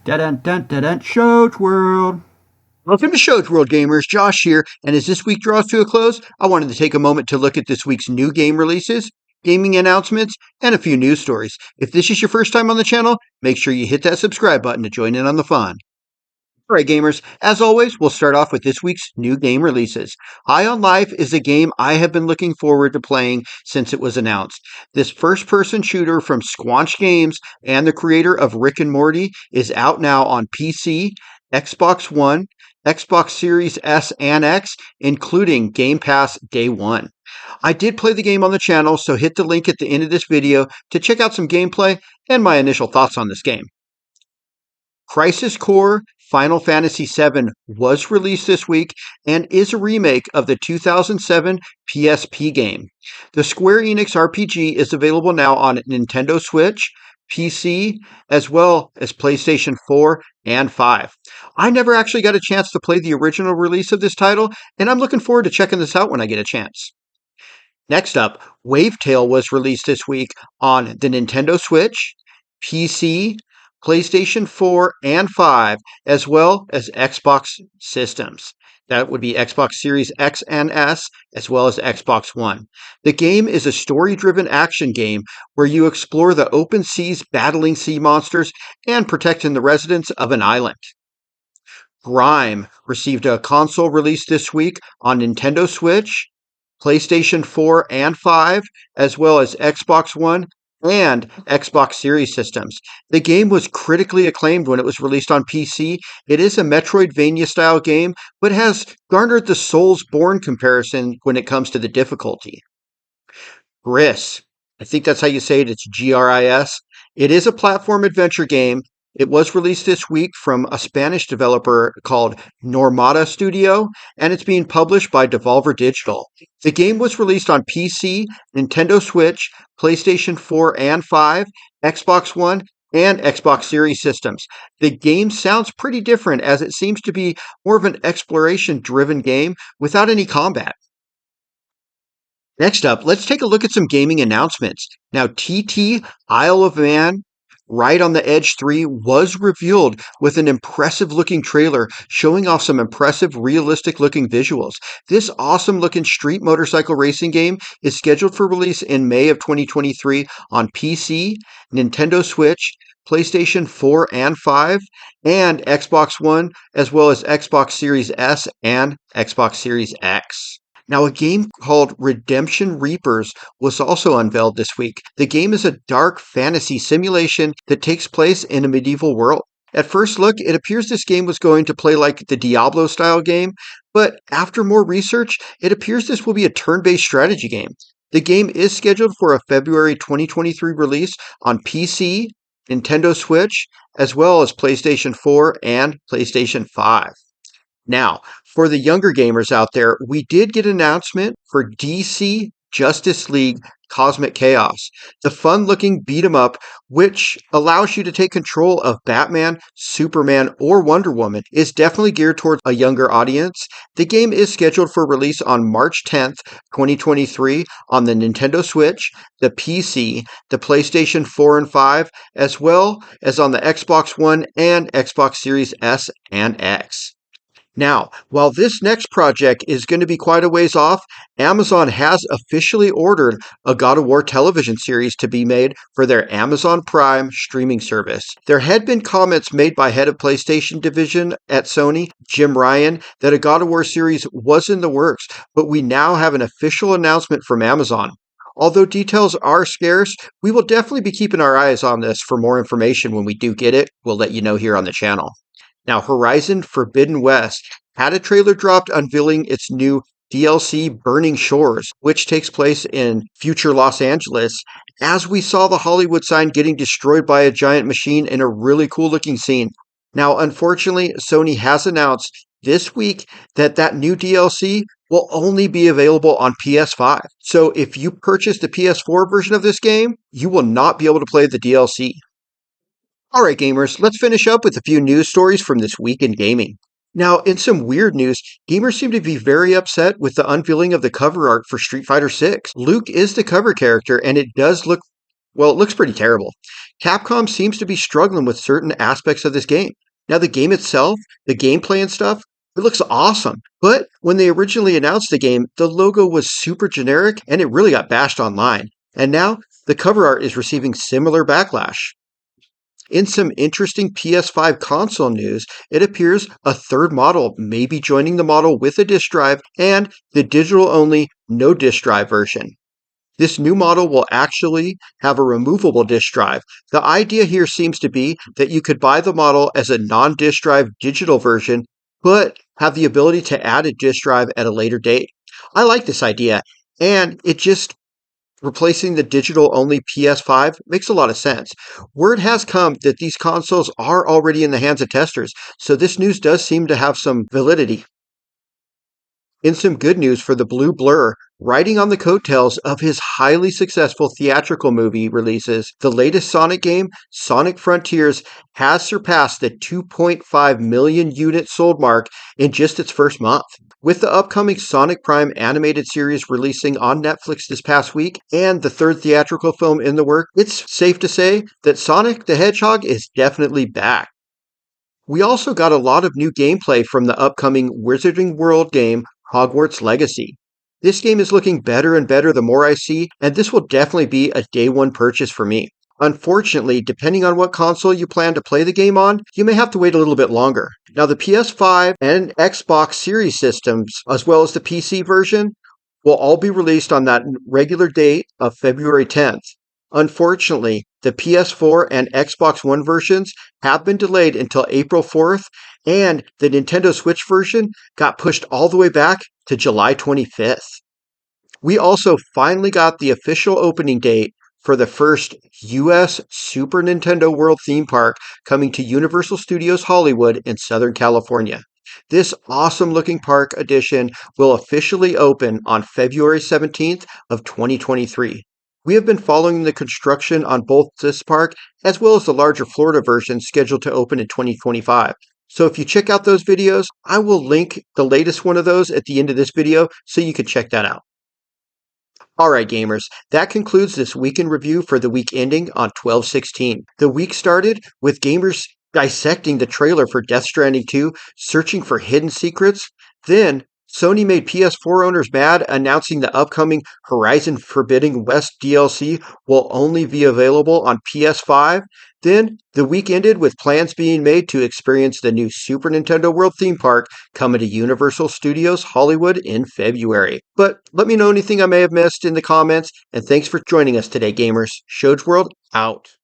Dun Shows World. Welcome to Shows World Gamers, Josh here, and as this week draws to a close, I wanted to take a moment to look at this week's new game releases, gaming announcements, and a few news stories. If this is your first time on the channel, make sure you hit that subscribe button to join in on the fun. Alright gamers, as always, we'll start off with this week's new game releases. High on Life is a game I have been looking forward to playing since it was announced. This first-person shooter from Squanch Games and the creator of Rick and Morty is out now on PC, Xbox One, Xbox Series S and X, including Game Pass Day 1. I did play the game on the channel, so hit the link at the end of this video to check out some gameplay and my initial thoughts on this game. Crisis Core Final Fantasy VII was released this week and is a remake of the 2007 PSP game. The Square Enix RPG is available now on Nintendo Switch, PC, as well as PlayStation 4 and 5. I never actually got a chance to play the original release of this title, and I'm looking forward to checking this out when I get a chance. Next up, Wavetale was released this week on the Nintendo Switch, PC, PlayStation 4 and 5, as well as Xbox systems. That would be Xbox Series X and S, as well as Xbox One. The game is a story-driven action game where you explore the open seas battling sea monsters and protecting the residents of an island. Grime received a console release this week on Nintendo Switch, PlayStation 4 and 5, as well as Xbox One and Xbox Series systems. The game was critically acclaimed when it was released on PC. It is a Metroidvania-style game, but has garnered the Soulsborne comparison when it comes to the difficulty. Gris. I think that's how you say it. It's Gris. It is a platform adventure game. It was released this week from a Spanish developer called Normata Studio, and it's being published by Devolver Digital. The game was released on PC, Nintendo Switch, PlayStation 4 and 5, Xbox One, and Xbox Series systems. The game sounds pretty different as it seems to be more of an exploration-driven game without any combat. Next up, let's take a look at some gaming announcements. Now, TT Isle of Man Right on the Edge 3 was revealed with an impressive looking trailer showing off some impressive realistic looking visuals. This awesome looking street motorcycle racing game is scheduled for release in May of 2023 on PC, Nintendo Switch, PlayStation 4 and 5, and Xbox One, as well as Xbox Series S and Xbox Series X. Now, a game called Redemption Reapers was also unveiled this week. The game is a dark fantasy simulation that takes place in a medieval world. At first look, it appears this game was going to play like the Diablo-style game, but after more research, it appears this will be a turn-based strategy game. The game is scheduled for a February 2023 release on PC, Nintendo Switch, as well as PlayStation 4 and PlayStation 5. Now, for the younger gamers out there, we did get an announcement for DC Justice League Cosmic Chaos, the fun-looking beat-em-up which allows you to take control of Batman, Superman, or Wonder Woman, is definitely geared towards a younger audience. The game is scheduled for release on March 10th, 2023 on the Nintendo Switch, the PC, the PlayStation 4 and 5, as well as on the Xbox One and Xbox Series S and X. Now, while this next project is going to be quite a ways off, Amazon has officially ordered a God of War television series to be made for their Amazon Prime streaming service. There had been comments made by head of PlayStation division at Sony, Jim Ryan, that a God of War series was in the works, but we now have an official announcement from Amazon. Although details are scarce, we will definitely be keeping our eyes on this for more information when we do get it. We'll let you know here on the channel. Now, Horizon Forbidden West had a trailer dropped unveiling its new DLC Burning Shores, which takes place in future Los Angeles, as we saw the Hollywood sign getting destroyed by a giant machine in a really cool looking scene. Now, unfortunately, Sony has announced this week that that new DLC will only be available on PS5. So if you purchase the PS4 version of this game, you will not be able to play the DLC. Alright gamers, let's finish up with a few news stories from this week in gaming. Now, in some weird news, gamers seem to be very upset with the unveiling of the cover art for Street Fighter VI. Luke is the cover character, and it does look Well, it looks pretty terrible. Capcom seems to be struggling with certain aspects of this game. Now, the game itself, the gameplay and stuff, it looks awesome. But when they originally announced the game, the logo was super generic and it really got bashed online. And now the cover art is receiving similar backlash. In some interesting PS5 console news, it appears a third model may be joining the model with a disk drive and the digital only no disk drive version. This new model will actually have a removable disk drive. The idea here seems to be that you could buy the model as a non disk drive digital version, but have the ability to add a disk drive at a later date. I like this idea, and it just replacing the digital only PS5 makes a lot of sense. Word has come that these consoles are already in the hands of testers, so this news does seem to have some validity. In some good news for the Blue Blur, riding on the coattails of his highly successful theatrical movie releases, the latest Sonic game, Sonic Frontiers, has surpassed the 2.5 million unit sold mark in just its first month. With the upcoming Sonic Prime animated series releasing on Netflix this past week and the third theatrical film in the work, it's safe to say that Sonic the Hedgehog is definitely back. We also got a lot of new gameplay from the upcoming Wizarding World game, Hogwarts Legacy. This game is looking better and better the more I see, and this will definitely be a day one purchase for me. Unfortunately, depending on what console you plan to play the game on, you may have to wait a little bit longer. Now, the PS5 and Xbox Series systems, as well as the PC version, will all be released on that regular date of February 10th. Unfortunately, the PS4 and Xbox One versions have been delayed until April 4th, and the Nintendo Switch version got pushed all the way back to July 25th. We also finally got the official opening date for the first US Super Nintendo World theme park coming to Universal Studios Hollywood in Southern California. This awesome looking park addition will officially open on February 17th of 2023. We have been following the construction on both this park as well as the larger Florida version scheduled to open in 2025. So if you check out those videos, I will link the latest one of those at the end of this video so you can check that out. Alright gamers, that concludes this week in review for the week ending on 12/16. The week started with gamers dissecting the trailer for Death Stranding 2, searching for hidden secrets. Then Sony made PS4 owners mad, announcing the upcoming Horizon Forbidden West DLC will only be available on PS5. Then the week ended with plans being made to experience the new Super Nintendo World theme park coming to Universal Studios Hollywood in February. But let me know anything I may have missed in the comments, and thanks for joining us today, gamers. Shoge World out.